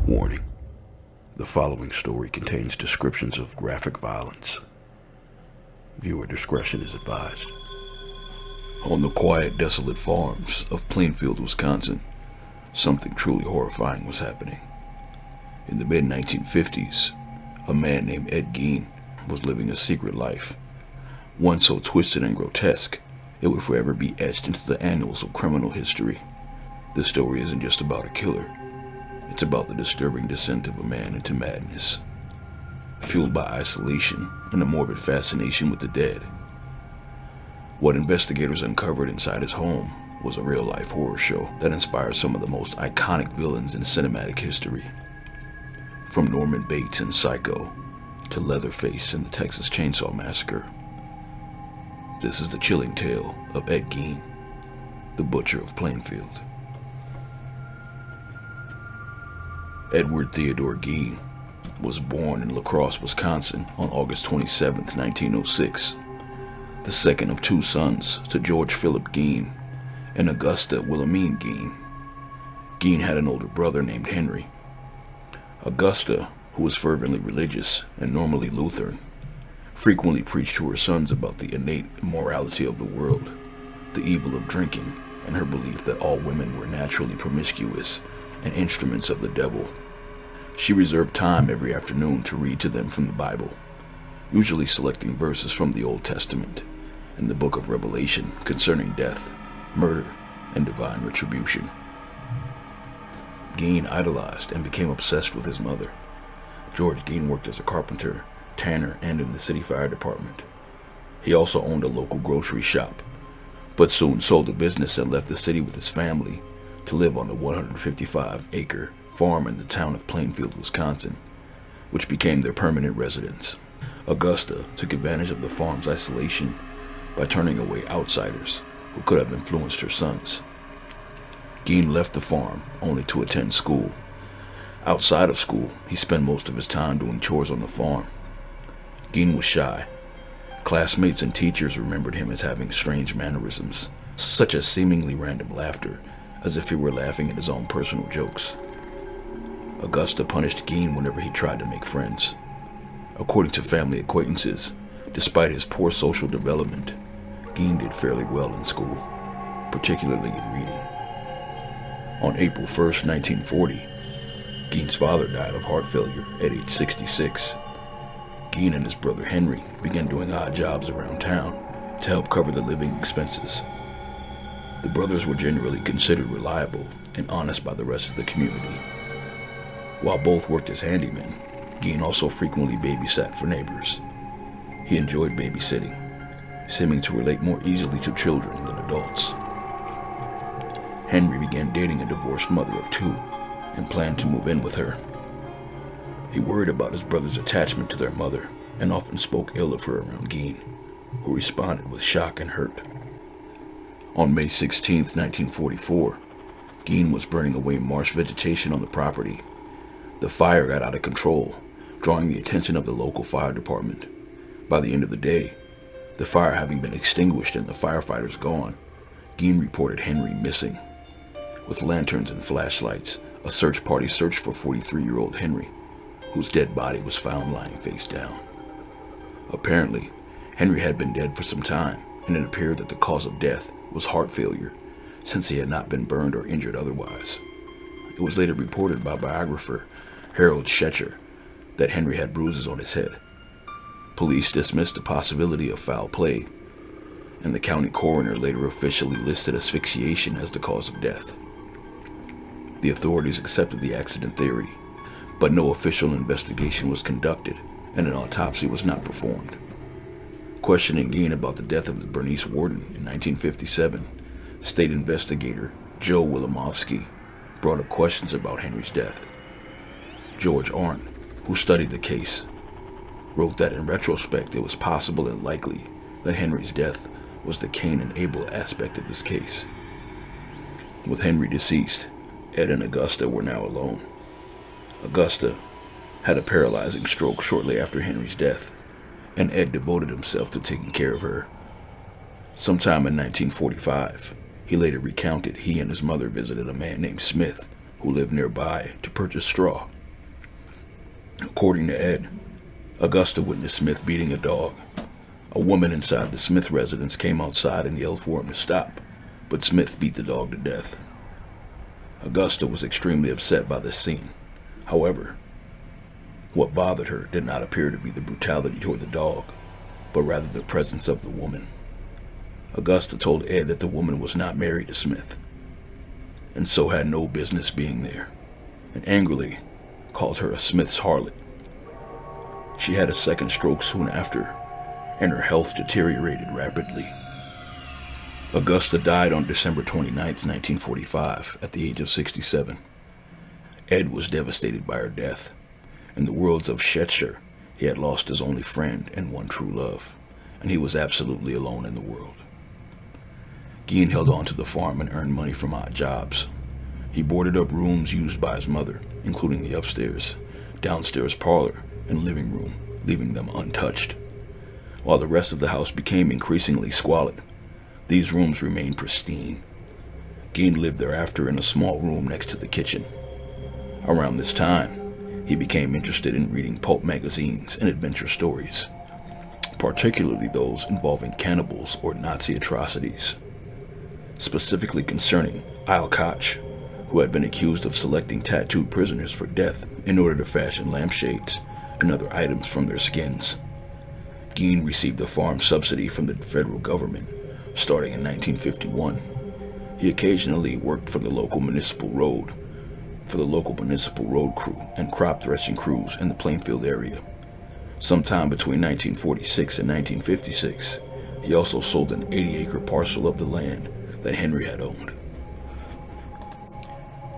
Warning: the following story contains descriptions of graphic violence. Viewer discretion is advised. On the quiet, desolate farms of Plainfield, Wisconsin, something truly horrifying was happening. In the mid-1950s, a man named Ed Gein was living a secret life, one so twisted and grotesque it would forever be etched into the annals of criminal history. This story isn't just about a killer. It's about the disturbing descent of a man into madness, fueled by isolation and a morbid fascination with the dead. What investigators uncovered inside his home was a real-life horror show that inspired some of the most iconic villains in cinematic history. From Norman Bates in Psycho to Leatherface in the Texas Chainsaw Massacre. This is the chilling tale of Ed Gein, the Butcher of Plainfield. Edward Theodore Gein was born in La Crosse, Wisconsin on August 27, 1906, the second of two sons to George Philip Gein and Augusta Wilhelmine Gein. Gein had an older brother named Henry. Augusta, who was fervently religious and normally Lutheran, frequently preached to her sons about the innate immorality of the world, the evil of drinking, and her belief that all women were naturally promiscuous and instruments of the devil. She reserved time every afternoon to read to them from the Bible, usually selecting verses from the Old Testament and the book of Revelation concerning death, murder, and divine retribution. Gein idolized and became obsessed with his mother. George Gein worked as a carpenter, tanner, and in the city fire department. He also owned a local grocery shop, but soon sold the business and left the city with his family to live on the 155-acre farm in the town of Plainfield, Wisconsin, which became their permanent residence. Augusta took advantage of the farm's isolation by turning away outsiders who could have influenced her sons. Gein left the farm only to attend school. Outside of school, he spent most of his time doing chores on the farm. Gein was shy. Classmates and teachers remembered him as having strange mannerisms, such as seemingly random laughter, as if he were laughing at his own personal jokes. Augusta punished Gein whenever he tried to make friends. According to family acquaintances, despite his poor social development, Gein did fairly well in school, particularly in reading. On April 1st, 1940, Gein's father died of heart failure at age 66. Gein and his brother Henry began doing odd jobs around town to help cover the living expenses. The brothers were generally considered reliable and honest by the rest of the community. While both worked as handymen, Gein also frequently babysat for neighbors. He enjoyed babysitting, seeming to relate more easily to children than adults. Henry began dating a divorced mother of two and planned to move in with her. He worried about his brother's attachment to their mother and often spoke ill of her around Gein, who responded with shock and hurt. On May 16, 1944, Gein was burning away marsh vegetation on the property. The fire got out of control, drawing the attention of the local fire department. By the end of the day, the fire having been extinguished and the firefighters gone, Gein reported Henry missing. With lanterns and flashlights, a search party searched for 43-year-old Henry, whose dead body was found lying face down. Apparently, Henry had been dead for some time, and it appeared that the cause of death was heart failure, since he had not been burned or injured otherwise. It was later reported by biographer Harold Schechter that Henry had bruises on his head. Police dismissed the possibility of foul play, and the county coroner later officially listed asphyxiation as the cause of death. The authorities accepted the accident theory, but no official investigation was conducted, and an autopsy was not performed. Questioning Gein about the death of Bernice Worden in 1957, state investigator Joe Wilimowski brought up questions about Henry's death. George Arndt, who studied the case, wrote that in retrospect it was possible and likely that Henry's death was the Cain and Abel aspect of this case. With Henry deceased, Ed and Augusta were now alone. Augusta had a paralyzing stroke shortly after Henry's death, and Ed devoted himself to taking care of her. Sometime in 1945, he later recounted he and his mother visited a man named Smith who lived nearby to purchase straw According to Ed, Augusta witnessed Smith beating a dog. A woman inside the Smith residence came outside and yelled for him to stop, but Smith beat the dog to death. Augusta was extremely upset by this scene. However, what bothered her did not appear to be the brutality toward the dog, but rather the presence of the woman. Augusta told Ed that the woman was not married to Smith, and so had no business being there, and angrily called her a Smith's harlot. She had a second stroke soon after, and her health deteriorated rapidly. Augusta died on December 29, 1945, at the age of 67. Ed was devastated by her death. In the words of Schetzer, he had lost his only friend and one true love, and he was absolutely alone in the world. Gein held on to the farm and earned money from odd jobs. He boarded up rooms used by his mother, including the upstairs, downstairs parlor, and living room, leaving them untouched. While the rest of the house became increasingly squalid, these rooms remained pristine. Gein lived thereafter in a small room next to the kitchen. Around this time, he became interested in reading pulp magazines and adventure stories, particularly those involving cannibals or Nazi atrocities, specifically concerning Al Koch, who had been accused of selecting tattooed prisoners for death in order to fashion lampshades and other items from their skins. Gein received a farm subsidy from the federal government starting in 1951. He occasionally worked for the local municipal road crew and crop threshing crews in the Plainfield area. Sometime between 1946 and 1956, he also sold an 80-acre parcel of the land that Henry had owned.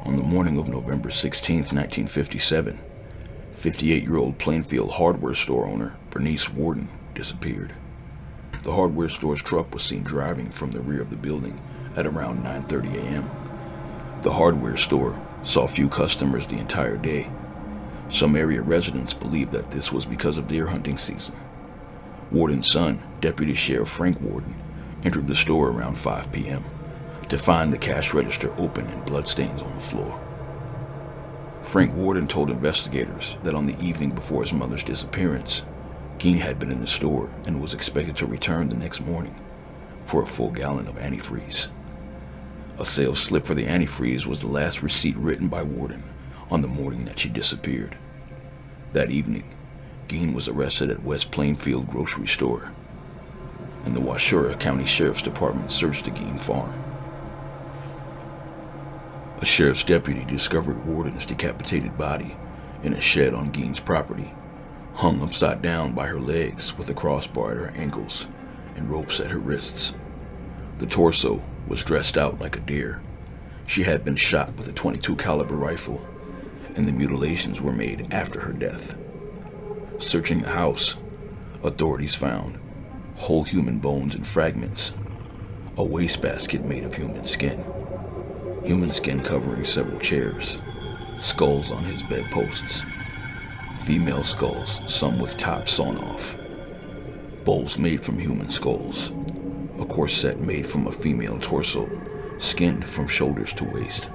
On the morning of November 16, 1957, 58-year-old Plainfield hardware store owner Bernice Warden disappeared. The hardware store's truck was seen driving from the rear of the building at around 9:30 a.m. The hardware store saw few customers the entire day. Some area residents believed that this was because of deer hunting season. Warden's son, Deputy Sheriff Frank Warden, entered the store around 5 p.m. to find the cash register open and bloodstains on the floor. Frank Warden told investigators that on the evening before his mother's disappearance, Gein had been in the store and was expected to return the next morning for a full gallon of antifreeze. A sales slip for the antifreeze was the last receipt written by Warden on the morning that she disappeared. That evening, Gein was arrested at West Plainfield grocery store, and the Washoe County Sheriff's Department searched the Gein farm. A sheriff's deputy discovered Warden's decapitated body in a shed on Gein's property, hung upside down by her legs with a crossbar at her ankles and ropes at her wrists. The torso was dressed out like a deer. She had been shot with a .22 caliber rifle, and the mutilations were made after her death. Searching the house, authorities found whole human bones and fragments, a wastebasket made of human skin covering several chairs, skulls on his bedposts, female skulls, some with tops sawn off, bowls made from human skulls, a corset made from a female torso, skinned from shoulders to waist,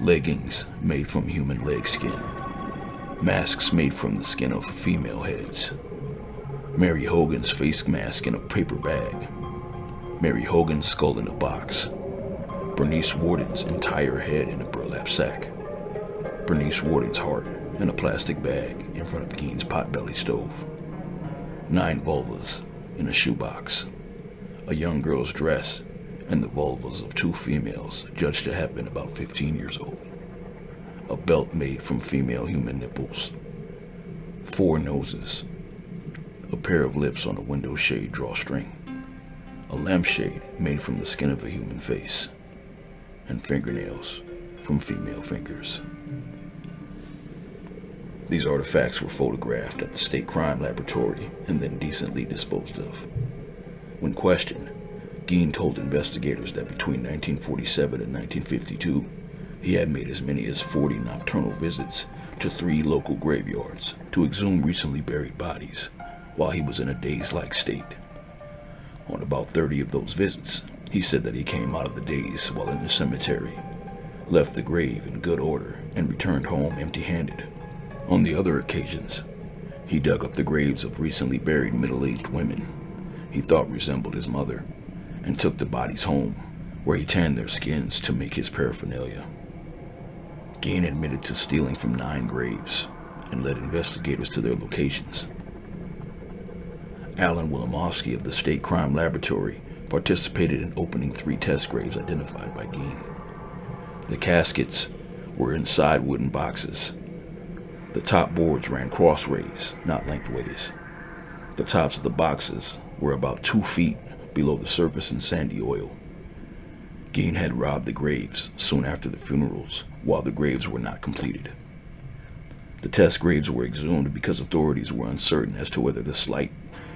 leggings made from human leg skin, masks made from the skin of female heads, Mary Hogan's face mask in a paper bag, Mary Hogan's skull in a box, Bernice Warden's entire head in a burlap sack, Bernice Warden's heart in a plastic bag in front of Gein's potbelly stove, 9 vulvas in a shoebox, a young girl's dress, and the vulvas of 2 females judged to have been about 15 years old, a belt made from female human nipples, 4 noses, a pair of lips on a window shade drawstring, a lampshade made from the skin of a human face, and fingernails from female fingers. These artifacts were photographed at the State Crime Laboratory and then decently disposed of. When questioned, Gein told investigators that between 1947 and 1952, he had made as many as 40 nocturnal visits to 3 local graveyards to exhume recently buried bodies while he was in a daze-like state. On about 30 of those visits, he said that he came out of the daze while in the cemetery, left the grave in good order, and returned home empty-handed. On the other occasions, he dug up the graves of recently buried middle-aged women he thought resembled his mother, and took the bodies home, where he tanned their skins to make his paraphernalia. Gein admitted to stealing from 9 graves and led investigators to their locations. Alan Wilimowski of the State Crime Laboratory participated in opening 3 test graves identified by Gein. The caskets were inside wooden boxes. The top boards ran crossways, not lengthways. The tops of the boxes were about 2 feet below the surface in sandy oil. Gein had robbed the graves soon after the funerals, while the graves were not completed. The test graves were exhumed because authorities were uncertain as to whether the slight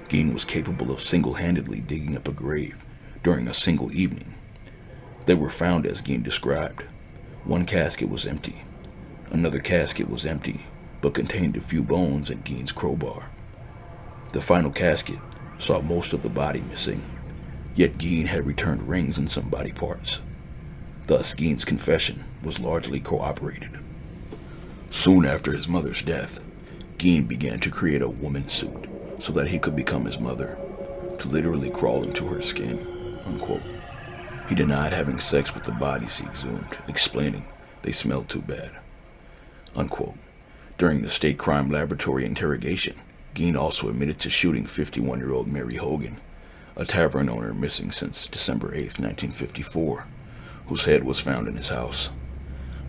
Gein was capable of single-handedly digging up a grave during a single evening. They were found as Gein described. One casket was empty. Another casket was empty, but contained a few bones and Gein's crowbar. The final casket saw most of the body missing, yet Gein had returned rings and some body parts. Thus, Gein's confession was largely corroborated. Soon after his mother's death, Gein began to create a woman suit so that he could become his mother, to literally crawl into her skin, unquote. He denied having sex with the bodies he exhumed, explaining they smelled too bad, unquote. During the State Crime Laboratory interrogation, Gein also admitted to shooting 51-year-old Mary Hogan, a tavern owner missing since December 8, 1954, whose head was found in his house,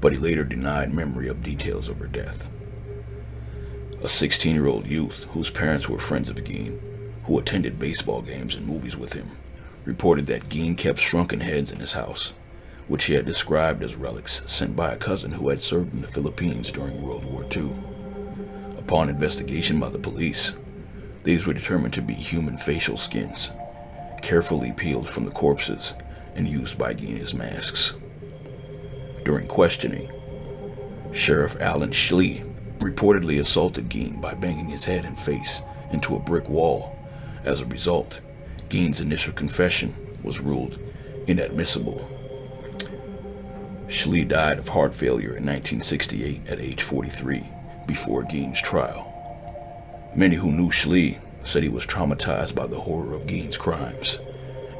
but he later denied memory of details of her death. A 16-year-old youth whose parents were friends of Gein, who attended baseball games and movies with him, reported that Gein kept shrunken heads in his house, which he had described as relics sent by a cousin who had served in the Philippines during World War II. Upon investigation by the police, these were determined to be human facial skins, carefully peeled from the corpses and used by Gein as masks. During questioning, Sheriff Alan Schley reportedly assaulted Gein by banging his head and face into a brick wall. As a result, Gein's initial confession was ruled inadmissible. Schley died of heart failure in 1968 at age 43, before Gein's trial. Many who knew Schley said he was traumatized by the horror of Gein's crimes,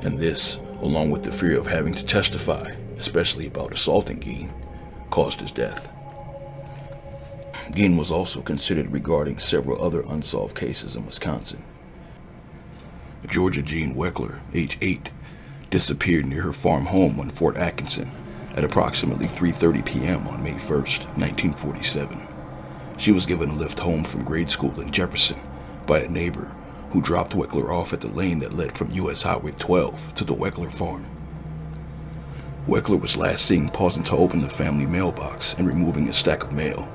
and this, along with the fear of having to testify, especially about assaulting Gein, caused his death. Gein was also considered regarding several other unsolved cases in Wisconsin. Georgia Jean Weckler, age 8, disappeared near her farm home on Fort Atkinson at approximately 3:30 p.m. on May 1st, 1947. She was given a lift home from grade school in Jefferson by a neighbor who dropped Weckler off at the lane that led from U.S. Highway 12 to the Weckler farm. Weckler was last seen pausing to open the family mailbox and removing a stack of mail.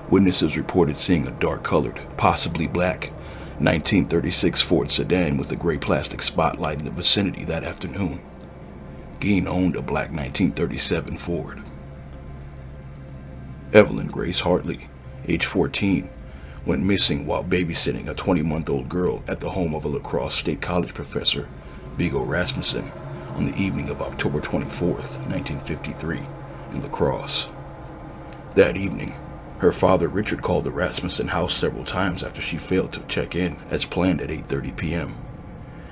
Witnesses reported seeing a dark-colored, possibly black, 1936 Ford sedan with a gray plastic spotlight in the vicinity that afternoon. Gein owned a black 1937 Ford. Evelyn Grace Hartley, age 14, went missing while babysitting a 20-month-old girl at the home of a La Crosse State College professor, Viggo Rasmussen, on the evening of October 24th, 1953, in La Crosse. That evening, her father Richard called the Rasmussen house several times after she failed to check in as planned at 8:30 p.m.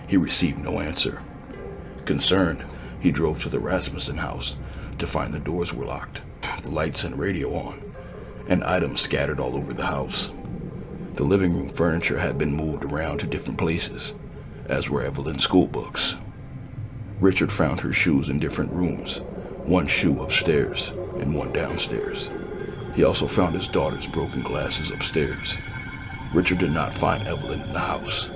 He received no answer. Concerned, he drove to the Rasmussen house to find the doors were locked, the lights and radio on, and items scattered all over the house. The living room furniture had been moved around to different places, as were Evelyn's school books. Richard found her shoes in different rooms, one shoe upstairs and one downstairs. He also found his daughter's broken glasses upstairs. Richard did not find Evelyn in the house.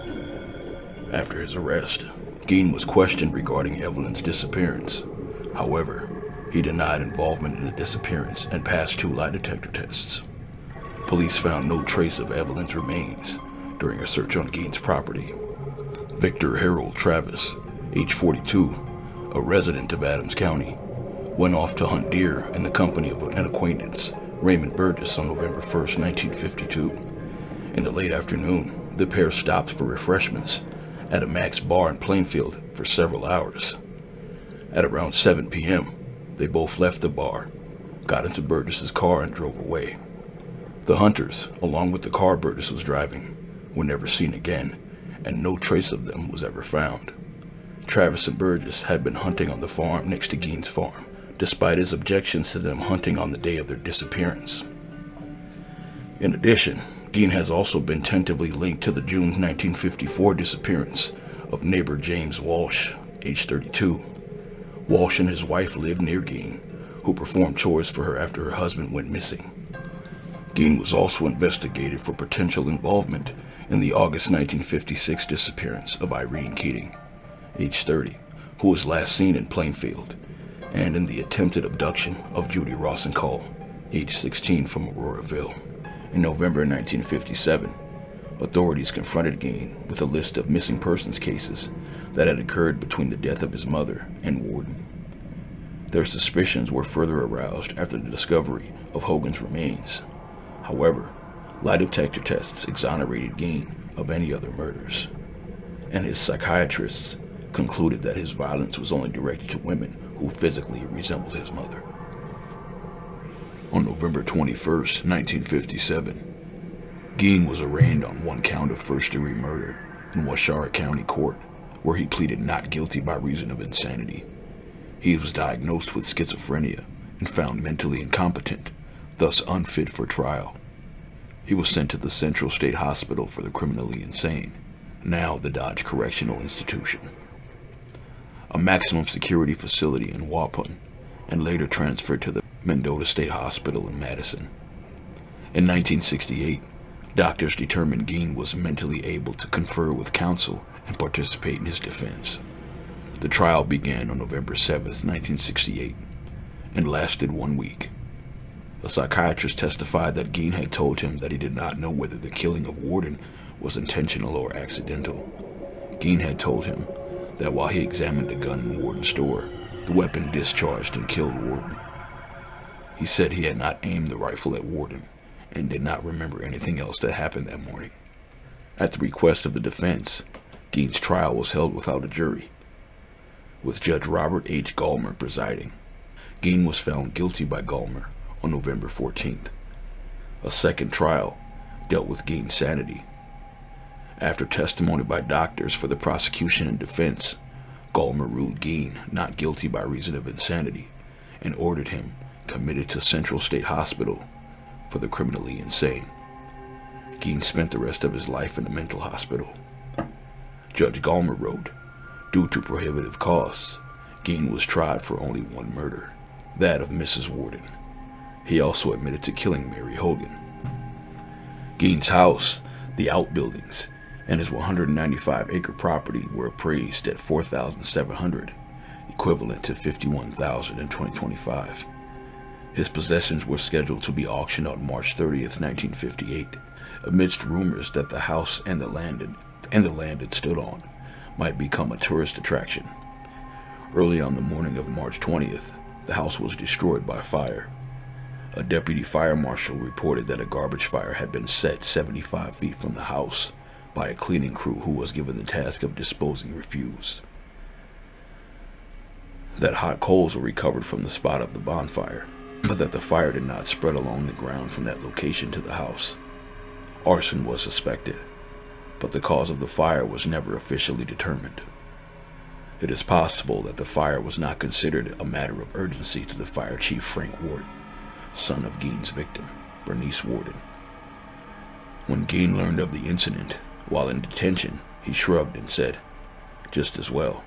After his arrest, Gein was questioned regarding Evelyn's disappearance. However, he denied involvement in the disappearance and passed 2 lie detector tests. Police found no trace of Evelyn's remains during a search on Gein's property. Victor Harold Travis, age 42, a resident of Adams County, went off to hunt deer in the company of an acquaintance, Raymond Burgess, on November 1st, 1952. In the late afternoon, the pair stopped for refreshments at a Mac's bar in Plainfield for several hours. At around 7 p.m., they both left the bar, got into Burgess's car, and drove away. The hunters, along with the car Burgess was driving, were never seen again, and no trace of them was ever found. Travis and Burgess had been hunting on the farm next to Gein's farm, despite his objections to them hunting on the day of their disappearance. In addition, Gein has also been tentatively linked to the June 1954 disappearance of neighbor James Walsh, age 32. Walsh and his wife lived near Gein, who performed chores for her after her husband went missing. Gein was also investigated for potential involvement in the August 1956 disappearance of Irene Keating, age 30, who was last seen in Plainfield, and in the attempted abduction of Judy Rosenthal, age 16, from Auroraville. In November 1957, authorities confronted Gein with a list of missing persons cases that had occurred between the death of his mother and Warden. Their suspicions were further aroused after the discovery of Hogan's remains. However, lie detector tests exonerated Gein of any other murders, and his psychiatrists concluded that his violence was only directed to women who physically resembled his mother. On November 21st, 1957, Gein was arraigned on one count of first-degree murder in Washara County Court, where he pleaded not guilty by reason of insanity. He was diagnosed with schizophrenia and found mentally incompetent, thus unfit for trial. He was sent to the Central State Hospital for the Criminally Insane, now the Dodge Correctional Institution, a maximum security facility in Waupun, and later transferred to the Mendota State Hospital in Madison. In 1968, doctors determined Gein was mentally able to confer with counsel and participate in his defense. The trial began on November 7, 1968, and lasted 1 week. A psychiatrist testified that Gein had told him that he did not know whether the killing of Warden was intentional or accidental. Gein had told him that while he examined the gun in Warden's store, the weapon discharged and killed Warden. He said he had not aimed the rifle at Warden and did not remember anything else that happened that morning. At the request of the defense, Gein's trial was held without a jury, with Judge Robert H. Gallmer presiding. Gein was found guilty by Gallmer on November 14th. A second trial dealt with Gein's sanity. After testimony by doctors for the prosecution and defense, Gallmer ruled Gein not guilty by reason of insanity and ordered him committed to Central State Hospital for the criminally insane. Gein spent the rest of his life in a mental hospital. Judge Gallmer wrote, due to prohibitive costs, Gein was tried for only one murder, that of Mrs. Warden. He also admitted to killing Mary Hogan. Gein's house, the outbuildings, and his 195-acre property were appraised at $4,700, equivalent to $51,000 in 2025. His possessions were scheduled to be auctioned on March 30th, 1958, amidst rumors that the house and the land it stood on might become a tourist attraction. Early on the morning of March 20th, the house was destroyed by fire. A deputy fire marshal reported that a garbage fire had been set 75 feet from the house by a cleaning crew who was given the task of disposing refuse. That hot coals were recovered from the spot of the bonfire, but that the fire did not spread along the ground from that location to the house. Arson was suspected, but the cause of the fire was never officially determined. It is possible that the fire was not considered a matter of urgency to the fire chief Frank Warden, son of Gein's victim, Bernice Warden. When Gein learned of the incident while in detention, he shrugged and said, "Just as well."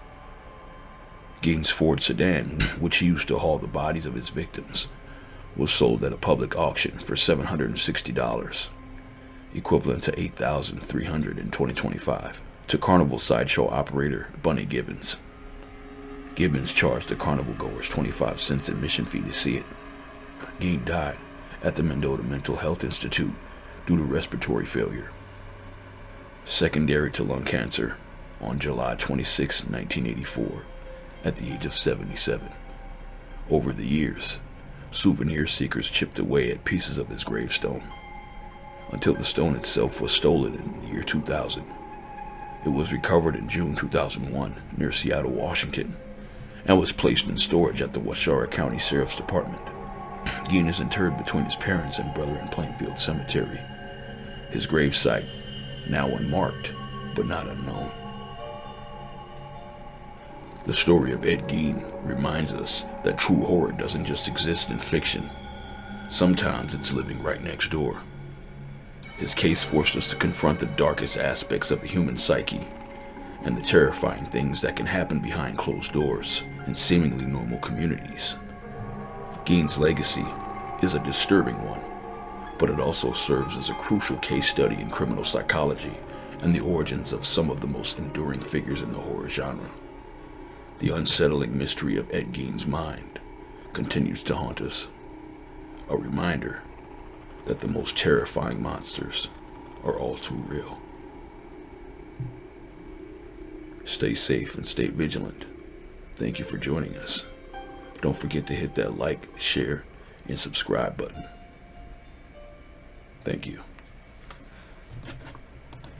Gein's Ford sedan, which he used to haul the bodies of his victims, was sold at a public auction for $760, equivalent to $8,300 in 2025, to Carnival sideshow operator Bunny Gibbons. Gibbons charged the carnival goers 25 cents admission fee to see it. Gein died at the Mendota Mental Health Institute due to respiratory failure, secondary to lung cancer, on July 26, 1984, at the age of 77. Over the years, souvenir seekers chipped away at pieces of his gravestone, until the stone itself was stolen in the year 2000. It was recovered in June 2001 near Seattle, Washington, and was placed in storage at the Washara County Sheriff's Department. Gein is interred between his parents and brother in Plainfield Cemetery. His gravesite, now unmarked, but not unknown. The story of Ed Gein reminds us that true horror doesn't just exist in fiction. Sometimes it's living right next door. His case forced us to confront the darkest aspects of the human psyche and the terrifying things that can happen behind closed doors in seemingly normal communities. Gein's legacy is a disturbing one, but it also serves as a crucial case study in criminal psychology and the origins of some of the most enduring figures in the horror genre. The unsettling mystery of Ed Gein's mind continues to haunt us. A reminder that the most terrifying monsters are all too real. Stay safe and stay vigilant. Thank you for joining us. Don't forget to hit that like, share, and subscribe button. Thank you.